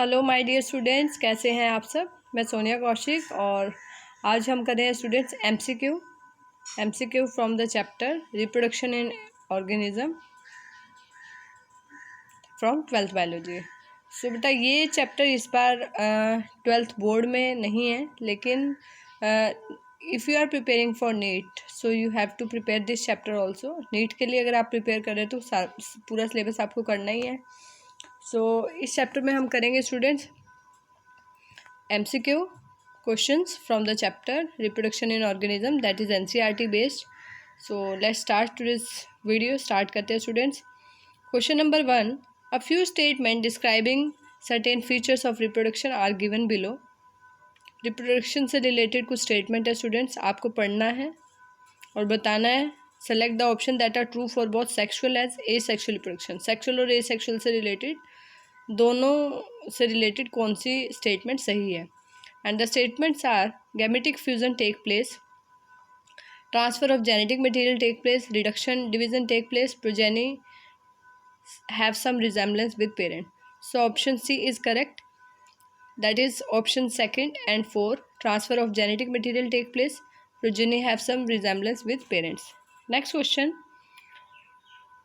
Hello my dear students, कैसे हैं आप सब। मैं सोनिया कौशिक और आज हम कर रहे हैं students MCQ from the chapter reproduction in organism from 12th biology. So बेटा ये चैप्टर इस बार 12th बोर्ड में नहीं है, लेकिन if you are preparing for NEET so you have to prepare this chapter also. NEET के लिए अगर आप प्रिपेयर कर रहे हैं तो पूरा सिलेबस आपको करना ही है। सो इस चैप्टर में हम करेंगे students MCQ questions from the chapter reproduction in organism, that is NCERT based. So let's start today's video. Start करते हैं students. Question number 1. A few statements describing certain features of reproduction are given below. Reproduction से related कुछ statement है students, आपको पढ़ना है और बताना है. Select the option that are true for both sexual as asexual reproduction. Sexual और asexual से related दोनों से रिलेटेड कौन सी स्टेटमेंट सही है। And the statements are gametic fusion take place, transfer of genetic material take place, reduction division take place, progeny have some resemblance with parent. So option C is correct, that is option second and 4, transfer of genetic material take place, progeny have some resemblance with parents. Next question,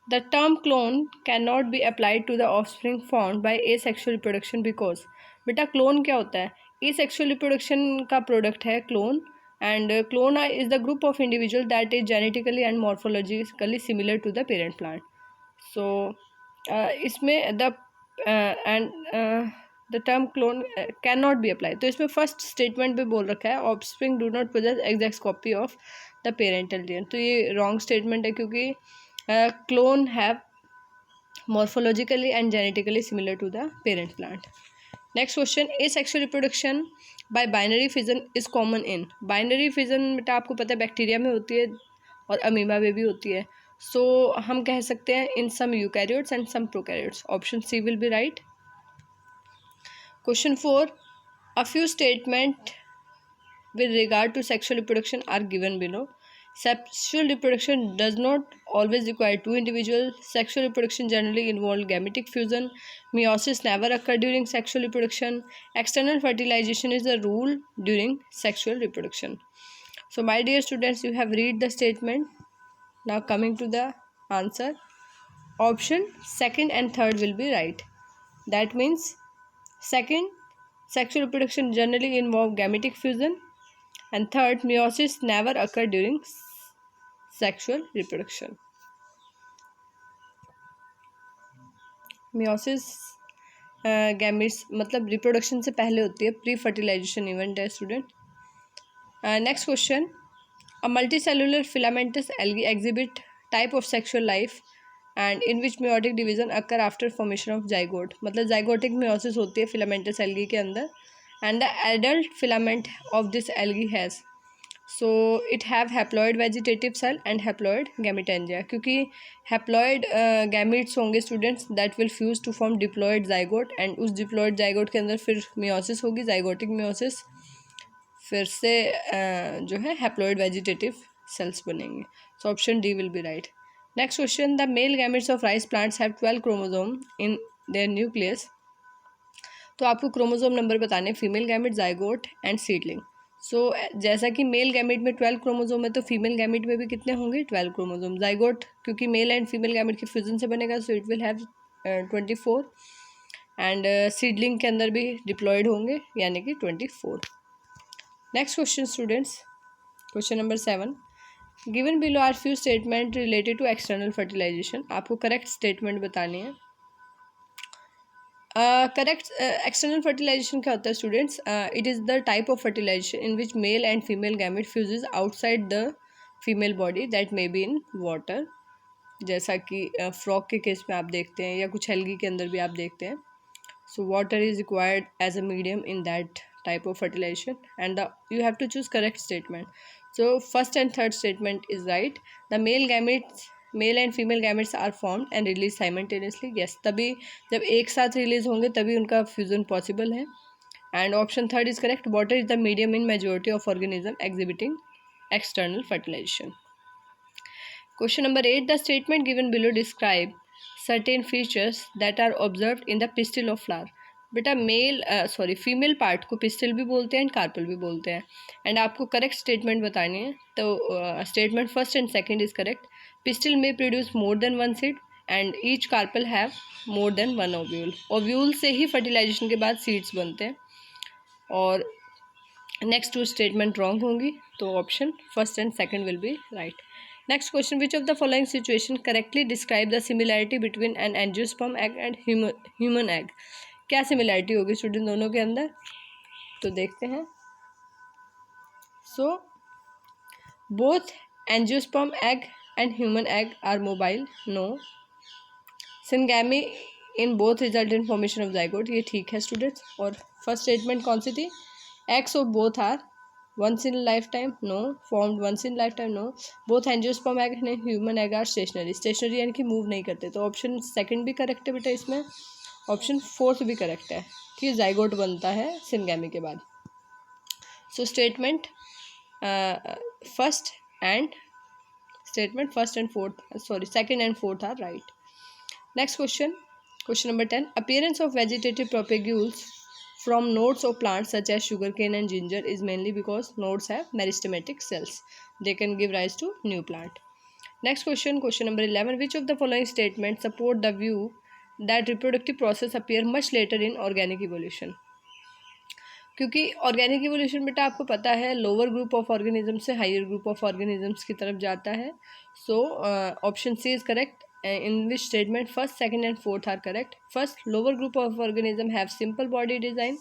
the term clone cannot be applied to the offspring formed by asexual reproduction because बेटा clone क्या होता है। asexual reproduction का product है clone, and clone is the group of individual that is genetically and morphologically similar to the parent plant. So इसमें the term clone can not be apply, तो इसमें first statement पे बोल रखा है offspring do not possess exact copy of the parental DNA, तो ये wrong statement है क्योंकि clone have morphologically and genetically similar to the parent plant. Next question, asexual reproduction by binary fission is common in. Binary fission बेटा आपको पता है bacteria में होती है और अमीबा में भी होती है। सो हम कह सकते हैं in some eukaryotes and some prokaryotes. Option C will be right. Question 4, a few statements with regard to sexual reproduction are given below. Sexual reproduction does not always require two individuals. Sexual reproduction generally involves gametic fusion. Meiosis never occurs during sexual reproduction. External fertilization is the rule during sexual reproduction. So my dear students, you have read the statement. Now coming to the answer. Option second and third will be right. That means second, sexual reproduction generally involves gametic fusion, and third, meiosis never occurs during sexual reproduction. Meiosis gametes मतलब reproduction से पहले होती है, pre fertilization event है student. Next question, a multicellular filamentous algae exhibit type of sexual life and in which meiotic division occur after formation of zygote, मतलब zygotic meiosis होती है filamentous algae के अंदर, and the adult filament of this algae has, so it have haploid vegetative cell and haploid gametangia, क्योंकि haploid gametes होंगे students that will fuse to form diploid zygote, and उस diploid zygote के अंदर फिर meiosis होगी, zygotic meiosis, फिर से जो है हैप्लॉइड वेजिटेटिव सेल्स बनेंगे। So option D will be right. Next question, the male gametes of rice plants have 12 chromosome in their nucleus, तो आपको क्रोमोसोम नंबर बताने, female gamete, zygote and seedling. So जैसा कि मेल गैमेट में 12 chromosome है तो female gamete में भी कितने होंगे, 12 क्रोमोसोम। जाइगोट क्योंकि मेल एंड फीमेल गैमेट के फ्यूजन से बनेगा, so it will have 24, and seedling के अंदर भी डिप्लॉयड होंगे यानी कि 24। Next question students, question number 7, given below are few statement related to external fertilization, आपको करेक्ट स्टेटमेंट बतानी है। करेक्ट एक्सटर्नल फर्टिलाइजेशन क्या होता है students, it is the type of fertilization in which male and female gamete fuses outside the female body that may be in water, जैसा कि frog के case में आप देखते हैं या कुछ एल्गी के अंदर भी आप देखते हैं। So water is required as a medium in that type of fertilization, and you have to choose correct statement. So first and third statement is right, the male and female gametes are formed and release simultaneously, yes, तभी जब एक साथ release होंगे तभी उनका fusion possible है, and option third is correct, water is the medium in majority of organism exhibiting external fertilization. Question number 8, the statement given below describe certain features that are observed in the pistil of flower, बेटा female part को pistol भी बोलते हैं and carpel भी बोलते हैं। And आपको correct statement बतानी है, तो statement first and second is correct. Pistil में produce more than one seed and each carpel have more than one ovule. Ovule से ही फर्टिलाइजेशन के बाद सीड्स बनते हैं। और नेक्स्ट टू स्टेटमेंट रॉन्ग होंगी, तो option first and second will be right. Next question, which of the following situation correctly describe the similarity between an angiosperm egg and human egg. क्या similarity होगी student दोनों के अंदर, तो देखते हैं। So both angiosperm egg and human egg are mobile, no. Syngamy in both result in formation of zygote, ये ठीक है स्टूडेंट्स। और फर्स्ट स्टेटमेंट कौन सी थी, x of both are once in life time, no. Formed once in life time, no. Both angiosperm egg and human egg are stationary यानी कि move नहीं करते, तो ऑप्शन सेकंड भी करेक्ट है बेटा इसमें। ऑप्शन फोर्थ भी करेक्ट है कि जाइगोट बनता है सिनगैमी के बाद। So statement first and second and fourth are right. Next question, question number 10, appearance of vegetative propagules from nodes of plants such as sugarcane and ginger is mainly because nodes have meristematic cells. They can give rise to new plant. Next question, question number 11, which of the following statements support the view that reproductive process appear much later in organic evolution? क्योंकि organic evolution बेटा आपको पता है lower group of organism से higher group of organisms की तरफ जाता है। So option C is correct in which statement first, second and fourth are correct. First, lower group of organism have simple body design.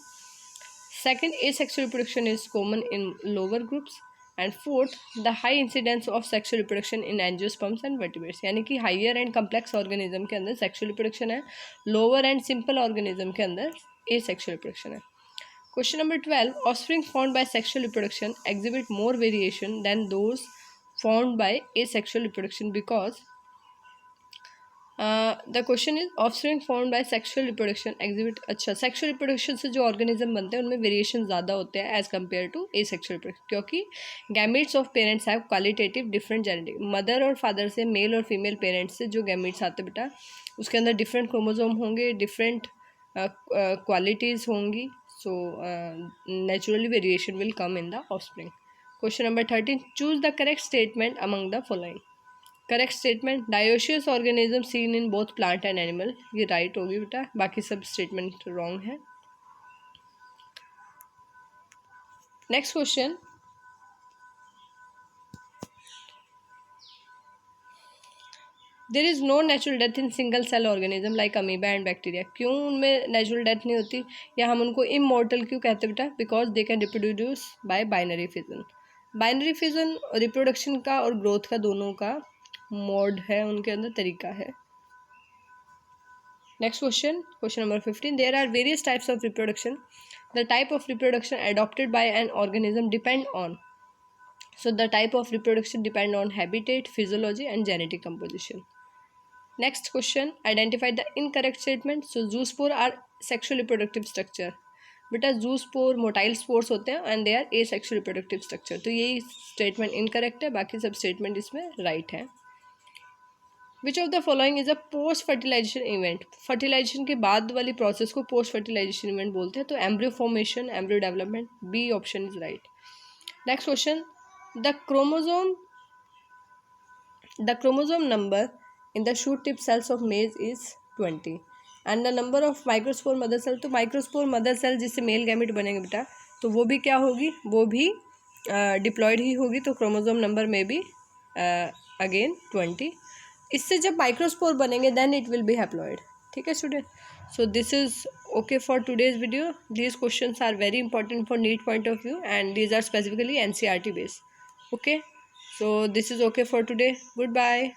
Second, asexual reproduction is common in lower groups. And fourth, the high incidence of sexual reproduction in angiosperms and vertebrates. यानी कि higher and complex organism के अंदर sexual reproduction है, lower and simple organism के अंदर asexual reproduction है। Question number 12, offspring formed by sexual reproduction exhibit more variation than those formed by asexual reproduction because the question is offspring formed by sexual reproduction exhibit, अच्छा sexual reproduction से जो organism बनते हैं उनमें variation ज़्यादा होते हैं as compare to asexual reproduction, क्योंकि gametes of parents have qualitative different genetic. Mother और फादर से मेल और फीमेल पेरेंट्स से जो गैमेट्स आते हैं बेटा उसके अंदर डिफरेंट क्रोमोजोम होंगे, डिफरेंट क्वालिटीज़ होंगी। So naturally variation will come in the offspring. Question number 13, choose the correct statement among the following. Correct statement, dioecious organism seen in both plant and animal, ये right होगी बेटा, बाकी सब statement wrong है। Next question, there is no natural death in single cell organism like amoeba and bacteria. क्यों उनमें natural death नहीं होती या हम उनको इमॉर्टल क्यों कहते हैं बेटा, because they can reproduce by binary fission. Binary fission reproduction का और ग्रोथ का दोनों का मोड है, उनके अंदर तरीका है। Next question, question number 15, there are various types of reproduction, the type of reproduction adopted by an organism depend on, so the type of reproduction depend on habitat, physiology and genetic composition. Next question, identify the incorrect statement. So zoospore are sexual reproductive structure, बेटा zoospore motile spores होते हैं and they are asexual reproductive structure, तो यही statement incorrect है, बाकी सब statement इसमें right है। Which of the following is a post fertilization event, fertilization के बाद वाली प्रोसेस को पोस्ट फर्टिलाइजेशन इवेंट बोलते हैं, तो embryo formation, embryo development, B option is right. Next question, the chromosome number in the shoot tip cells of maize is 20 and the number of microspore mother cell, तो microspore mother cell जिससे male gamete बनेंगे बेटा, तो वो भी क्या होगी, वो भी डिप्लॉयड ही होगी, तो क्रोमोसोम नंबर में भी अगेन 20। इससे जब माइक्रोस्पोर बनेंगे then it will be haploid, ठीक है student. So this is okay for today's video, these questions are very important for NEET point of view and these are specifically NCERT based, okay. So this is okay for today, good bye.